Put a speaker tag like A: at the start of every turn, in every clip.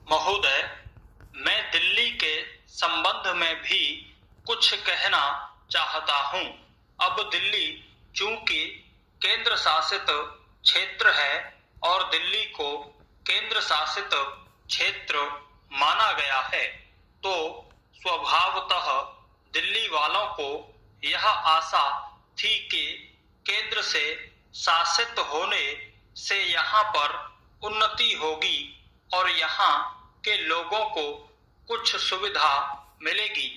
A: महोदय, मैं दिल्ली के संबंध में भी कुछ कहना चाहता हूं। अब दिल्ली चूंकि केंद्र शासित क्षेत्र है और दिल्ली को केंद्र शासित क्षेत्र माना गया है, तो स्वभावतः दिल्ली वालों को यह आशा थी कि केंद्र से शासित होने से यहाँ पर उन्नति होगी और यहाँ के लोगों को कुछ सुविधा मिलेगी,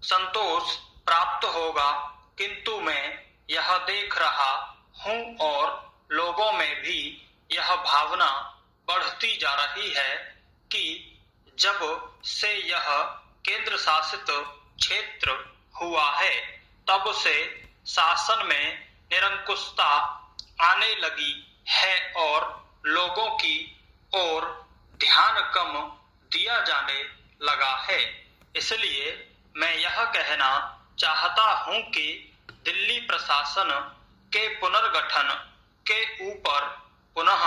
A: संतोष प्राप्त होगा। किंतु मैं यह देख रहा हूँ और लोगों में भी यह भावना बढ़ती जा रही है कि जब से यह केंद्र शासित क्षेत्र हुआ है, तब से शासन में निरंकुशता आने लगी है और लोगों की ओर ध्यान कम दिया जाने लगा है। इसलिए मैं यह कहना चाहता हूं कि दिल्ली प्रशासन के पुनर्गठन के ऊपर पुनः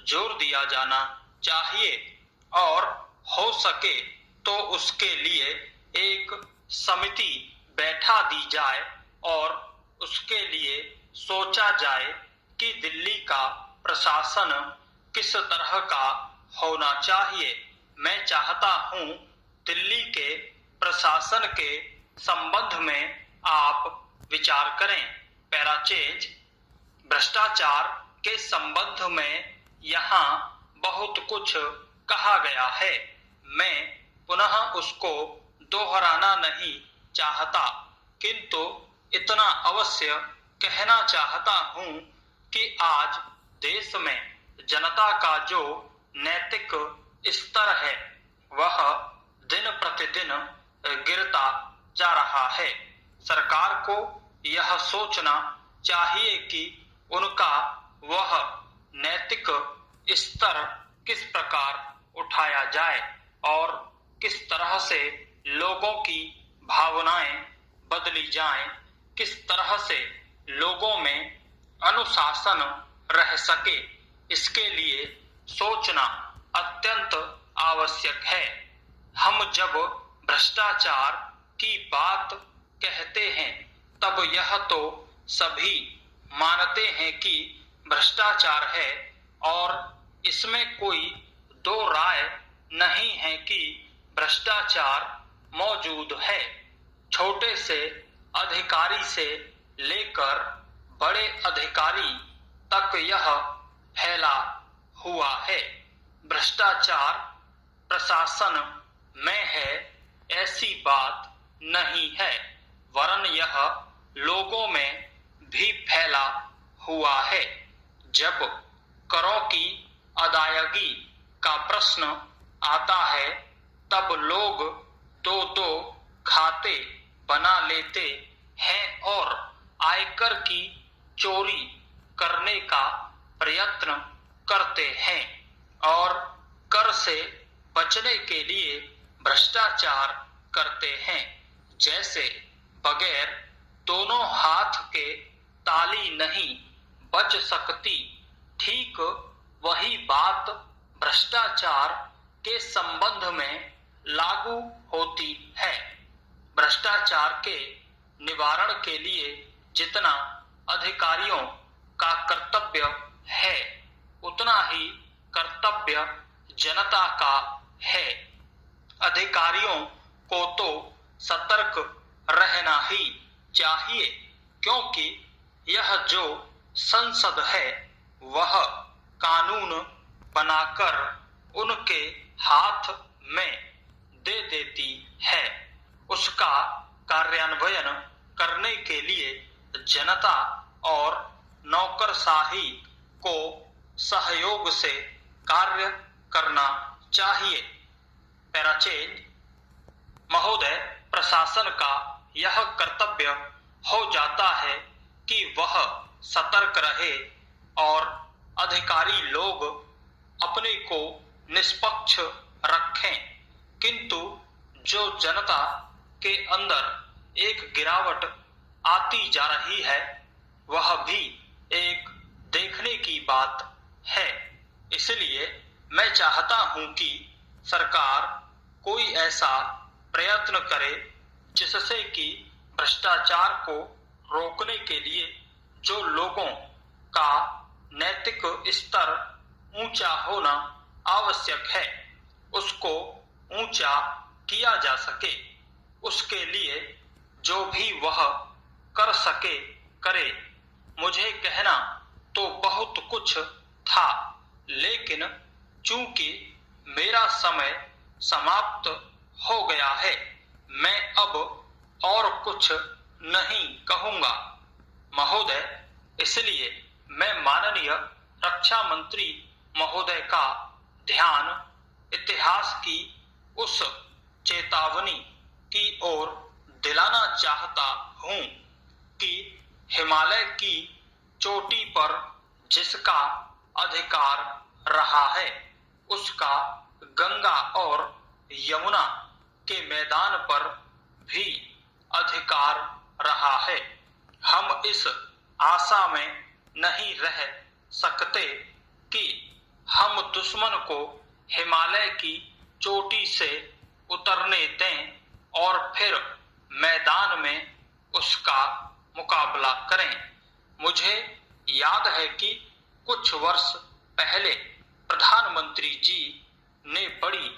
A: जोर दिया जाना चाहिए और हो सके तो उसके लिए एक समिति बैठा दी जाए और उसके लिए सोचा जाए कि दिल्ली का प्रशासन किस तरह का होना चाहिए। मैं चाहता हूं दिल्ली के प्रशासन के संबंध में आप विचार करें। पैराचेज, भ्रष्टाचार के संबंध में यहाँ बहुत कुछ कहा गया है। मैं पुनः उसको दोहराना नहीं चाहता, किंतु इतना अवश्य कहना चाहता हूं कि आज देश में जनता का जो नैतिक स्तर है वह दिन प्रतिदिन गिरता जा रहा है। सरकार को यह सोचना चाहिए कि उनका वह नैतिक स्तर किस प्रकार उठाया जाए और किस तरह से लोगों की भावनाएं बदली जाएं, किस तरह से लोगों में अनुशासन रह सके, इसके लिए सोचना अत्यंत आवश्यक है। हम जब भ्रष्टाचार की बात कहते हैं तब यह तो सभी मानते हैं कि भ्रष्टाचार है और इसमें कोई दो राय नहीं है कि भ्रष्टाचार मौजूद है। छोटे से अधिकारी से लेकर बड़े अधिकारी तक यह फैला हुआ है। भ्रष्टाचार प्रशासन में है ऐसी बात नहीं है, वरन यह लोगों में भी फैला हुआ है। जब करों की अदायगी का प्रश्न आता है तब लोग दो दो खाते बना लेते हैं और आयकर की चोरी करने का प्रयत्न करते हैं और कर से बचने के लिए भ्रष्टाचार करते हैं। जैसे बगैर दोनों हाथ के ताली नहीं बज सकती, ठीक वही बात भ्रष्टाचार के संबंध में लागू होती है। भ्रष्टाचार के निवारण के लिए जितना अधिकारियों का कर्तव्य है, उतना ही कर्तव्य जनता का है। अधिकारियों को तो सतर्क रहना ही चाहिए, क्योंकि यह जो संसद है वह कानून बनाकर उनके हाथ में दे देती है। उसका कार्यान्वयन करने के लिए जनता और नौकरशाही को सहयोग से कार्य करना चाहिए। पैराचेज महोदय, प्रशासन का यह कर्तव्य हो जाता है कि वह सतर्क रहे और अधिकारी लोग अपने को निष्पक्ष रखें, किंतु जो जनता के अंदर एक गिरावट आती जा रही है वह भी एक देखने की बात है। इसलिए मैं चाहता हूं कि सरकार कोई ऐसा प्रयत्न करे जिससे कि भ्रष्टाचार को रोकने के लिए जो लोगों का नैतिक स्तर ऊंचा होना आवश्यक है उसको ऊंचा किया जा सके। उसके लिए जो भी वह कर सके करे। मुझे कहना तो बहुत कुछ था, लेकिन चूंकि मेरा समय समाप्त हो गया है, मैं अब और कुछ नहीं कहूंगा महोदय। इसलिए मैं माननीय रक्षा मंत्री महोदय का ध्यान इतिहास की उस चेतावनी की ओर दिलाना चाहता हूं कि हिमालय की चोटी पर जिसका अधिकार रहा है उसका गंगा और यमुना के मैदान पर भी अधिकार रहा है। हम इस आशा में नहीं रह सकते कि हम दुश्मन को हिमालय की चोटी से उतरने दें और फिर मैदान में उसका मुकाबला करें। मुझे याद है कि कुछ वर्ष पहले प्रधानमंत्री जी ने बड़ी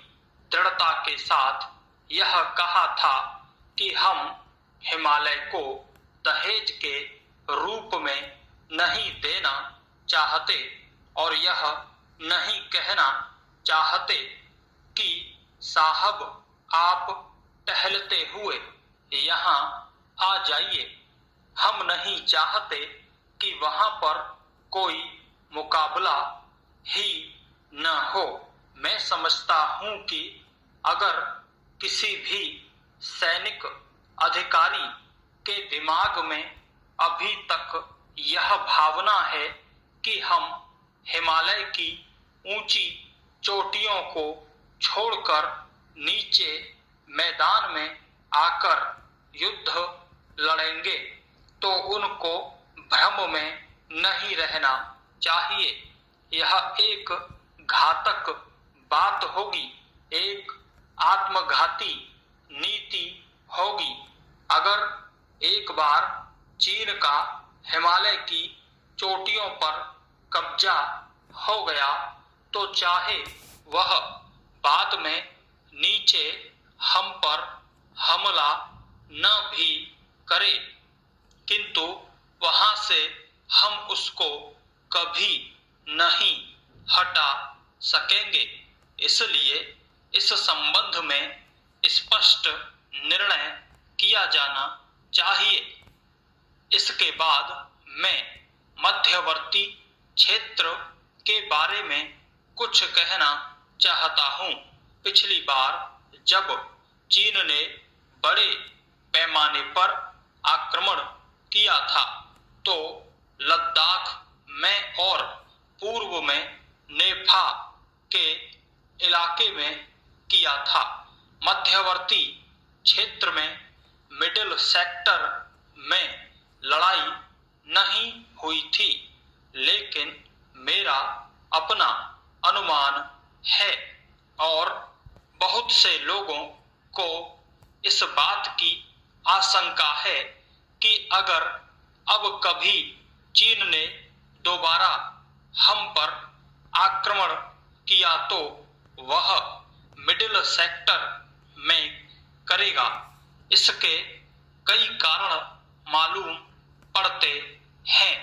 A: दृढ़ता के साथ यह कहा था कि हम हिमालय को दहेज के रूप में नहीं देना चाहते और यह नहीं कहना चाहते कि साहब आप टहलते हुए यहाँ आ जाइए। हम नहीं चाहते कि वहां पर कोई मुकाबला ही न हो। मैं समझता हूं कि अगर किसी भी सैनिक अधिकारी के दिमाग में अभी तक यह भावना है कि हम हिमालय की ऊंची चोटियों को छोड़कर नीचे मैदान में आकर युद्ध लड़ेंगे, तो उनको भ्रम में नहीं रहना चाहिए। यह एक घातक बात होगी, एक आत्मघाती नीति होगी। अगर एक बार चीन का हिमालय की चोटियों पर कब्जा हो गया तो चाहे वह बाद में नीचे हम पर हमला न भी करे, किंतु वहां से हम उसको कभी नहीं हटा सकेंगे। इसलिए इस संबंध में स्पष्ट निर्णय किया जाना चाहिए। इसके बाद मैं मध्यवर्ती क्षेत्र के बारे में कुछ कहना चाहता हूं। पिछली बार जब चीन ने बड़े पैमाने पर आक्रमण किया था तो लद्दाख में और पूर्व में नेफा के इलाके में किया था। मध्यवर्ती क्षेत्र में मिडिल सेक्टर में लड़ाई नहीं हुई थी, लेकिन मेरा अपना अनुमान है और बहुत से लोगों को इस बात की आशंका है कि अगर अब कभी चीन ने दोबारा हम पर आक्रमण किया तो वह मिडिल सेक्टर में करेगा। इसके कई कारण मालूम पड़ते हैं।